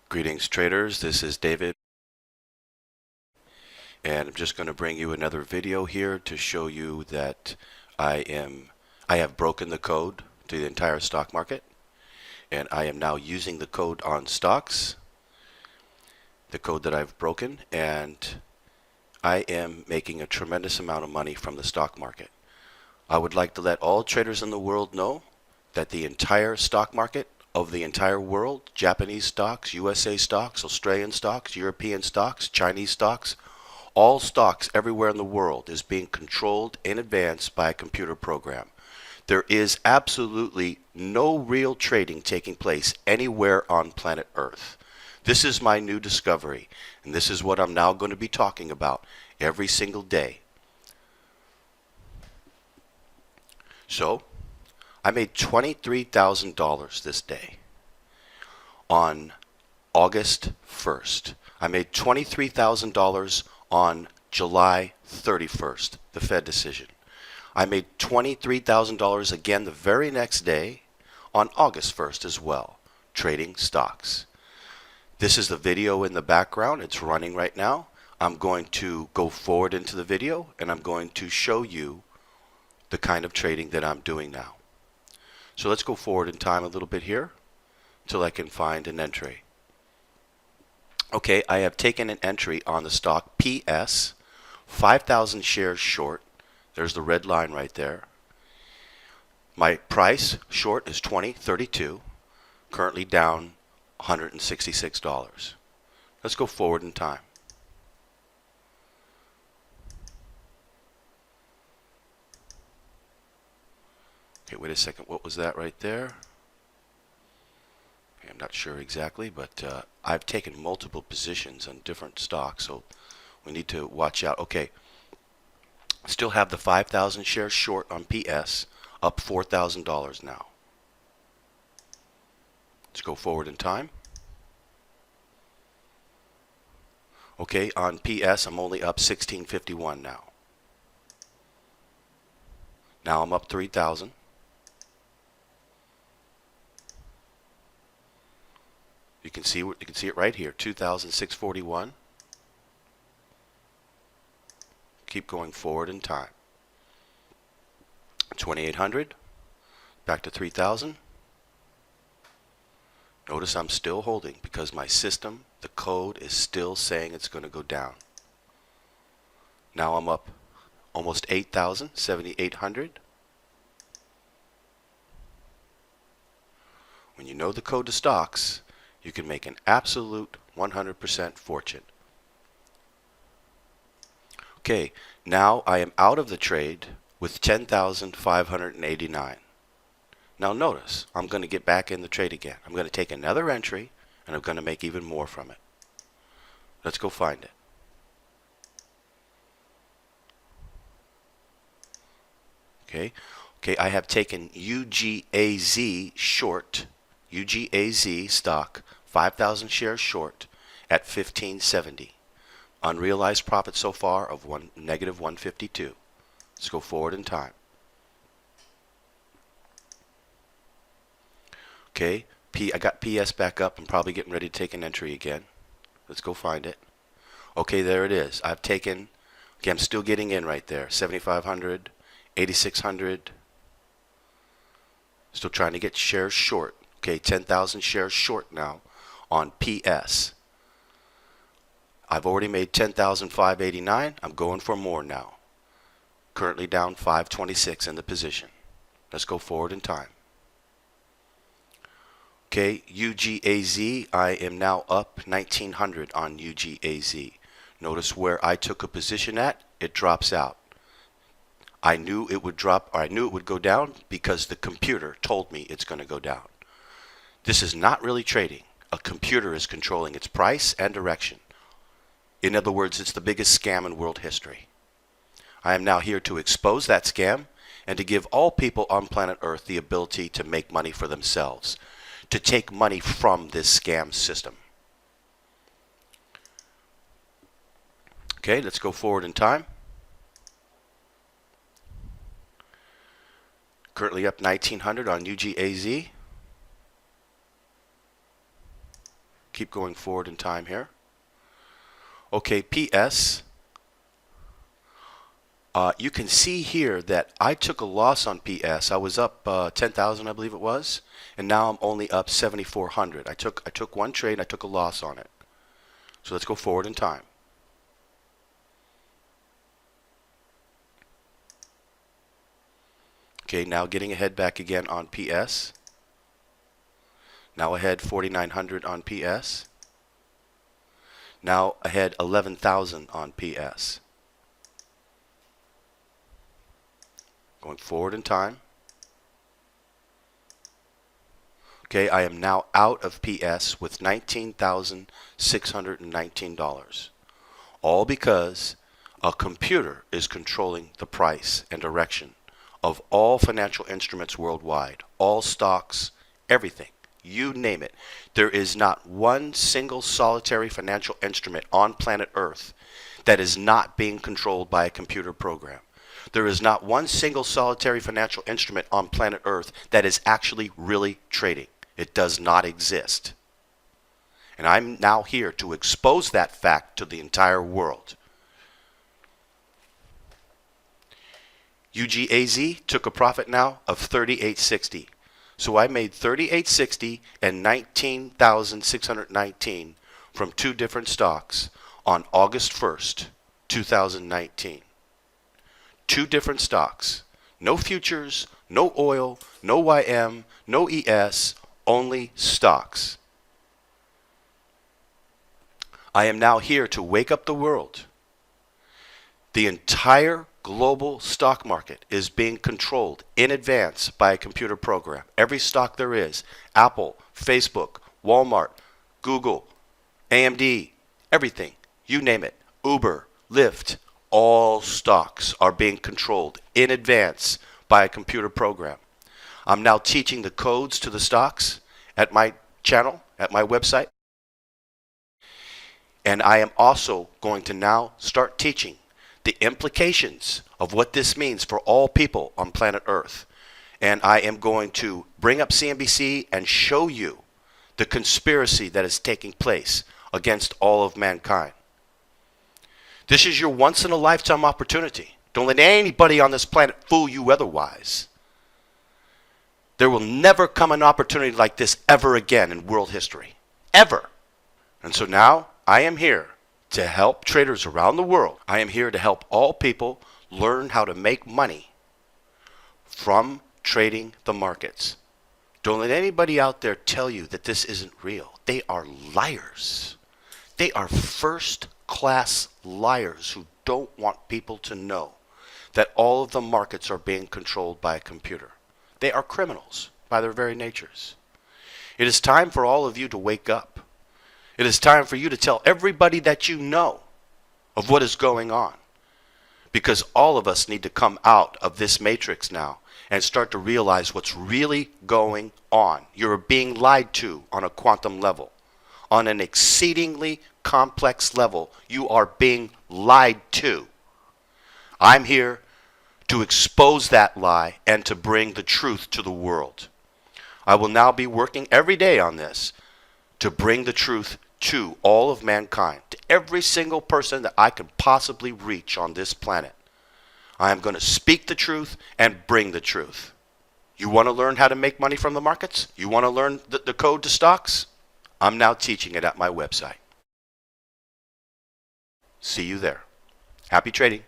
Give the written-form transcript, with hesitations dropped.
Greetings traders, this is David, and I'm just going to bring you another video here to show you that I have broken the code to the entire stock market, and I am now using the code on stocks, the code that I've broken, and I am making a tremendous amount of money from the stock market. I would like to let all traders in the world know that the entire stock market of the entire world, Japanese stocks, USA stocks, Australian stocks, European stocks, Chinese stocks, all stocks everywhere in the world is being controlled in advance by a computer program. There is absolutely no real trading taking place anywhere on planet Earth. This is my new discovery, and this is what I'm now going to be talking about every single day. So, I made $23,000 this day on August 1st. I made $23,000 on July 31st, the Fed decision. I made $23,000 again the very next day on August 1st as well, trading stocks. This is the video in the background. It's running right now. I'm going to go forward into the video and I'm going to show you the kind of trading that I'm doing now. So let's go forward in time a little bit here till I can find an entry. Okay, I have taken an entry on the stock PS, 5,000 shares short. There's the red line right there. My price short is $20.32, currently down $166. Let's go forward in time. Okay, wait a second. What was that right there? Okay, I'm not sure exactly, but I've taken multiple positions on different stocks, so we need to watch out. Okay, still have the 5,000 shares short on PS, up $4,000 now. Let's go forward in time. Okay, on PS, I'm only up 1651 now. Now I'm up 3,000. You can see it right here, 2,641. Keep going forward in time. 2,800, back to 3,000. Notice I'm still holding because my system, the code, is still saying it's going to go down. Now I'm up almost 8,000, 7,800. When you know the code to stocks, you can make an absolute 100% fortune. Okay, now I am out of the trade with 10,589. Now notice, I'm going to get back in the trade again. I'm going to take another entry, and I'm going to make even more from it. Let's go find it. Okay, I have taken UGAZ short, UGAZ stock, 5,000 shares short at 1570. Unrealized profit so far of negative 152. Let's go forward in time. Okay, I got PS back up. I'm probably getting ready to take an entry again. Let's go find it. Okay, there it is. I've taken, okay, I'm still getting in right there. 7,500, 8,600. Still trying to get shares short. Okay, 10,000 shares short now on PS. I've already made 10,589. I'm going for more now. Currently down 526 in the position. Let's go forward in time. Okay, UGAZ, I am now up 1900 on UGAZ. Notice where I took a position at, it drops out. I knew it would drop, or I knew it would go down because the computer told me it's going to go down. This is not really trading. A computer is controlling its price and direction. In other words, it's the biggest scam in world history. I am now here to expose that scam and to give all people on planet Earth the ability to make money for themselves, to take money from this scam system. Okay, let's go forward in time. Currently up 1900 on UGAZ. Keep going forward in time here. Okay, PS. You can see here that I took a loss on PS. I was up 10,000, I believe it was, and now I'm only up 7,400. I took one trade and I took a loss on it. So let's go forward in time. Okay, now getting ahead back again on PS. Now ahead 4,900 on PS. Now ahead 11,000 on PS. Going forward in time. Okay, I am now out of PS with $19,619. All because a computer is controlling the price and direction of all financial instruments worldwide, all stocks, everything, you name it. There is not one single solitary financial instrument on planet Earth that is not being controlled by a computer program. There is not one single solitary financial instrument on planet Earth that is actually really trading. It does not exist. And I'm now here to expose that fact to the entire world. UGAZ took a profit now of 38.60. So I made 38.60 and 19,619 from two different stocks on August 1st, 2019. Two different stocks. No futures, no oil, no YM, no ES, only stocks. I am now here to wake up the world. The entire global stock market is being controlled in advance by a computer program. Every stock there is, Apple, Facebook, Walmart, Google, AMD, everything, you name it, Uber, Lyft, all stocks are being controlled in advance by a computer program. I'm now teaching the codes to the stocks at my channel, at my website. And I am also going to now start teaching the implications of what this means for all people on planet Earth. And I am going to bring up CNBC and show you the conspiracy that is taking place against all of mankind. This is your once-in-a-lifetime opportunity. Don't let anybody on this planet fool you otherwise. There will never come an opportunity like this ever again in world history. Ever. And so now I am here to help traders around the world. I am here to help all people learn how to make money from trading the markets. Don't let anybody out there tell you that this isn't real. They are liars. They are first-class liars who don't want people to know that all of the markets are being controlled by a computer. They are criminals by their very natures. It is time for all of you to wake up. It is time for you to tell everybody that you know of what is going on. Because all of us need to come out of this matrix now and start to realize what's really going on. You're being lied to on a quantum level. On an exceedingly complex level, you are being lied to. I'm here to expose that lie and to bring the truth to the world. I will now be working every day on this to bring the truth to all of mankind, to every single person that I can possibly reach on this planet. I am going to speak the truth and bring the truth. You want to learn how to make money from the markets? You want to learn the code to stocks? I'm now teaching it at my website. See you there. Happy trading.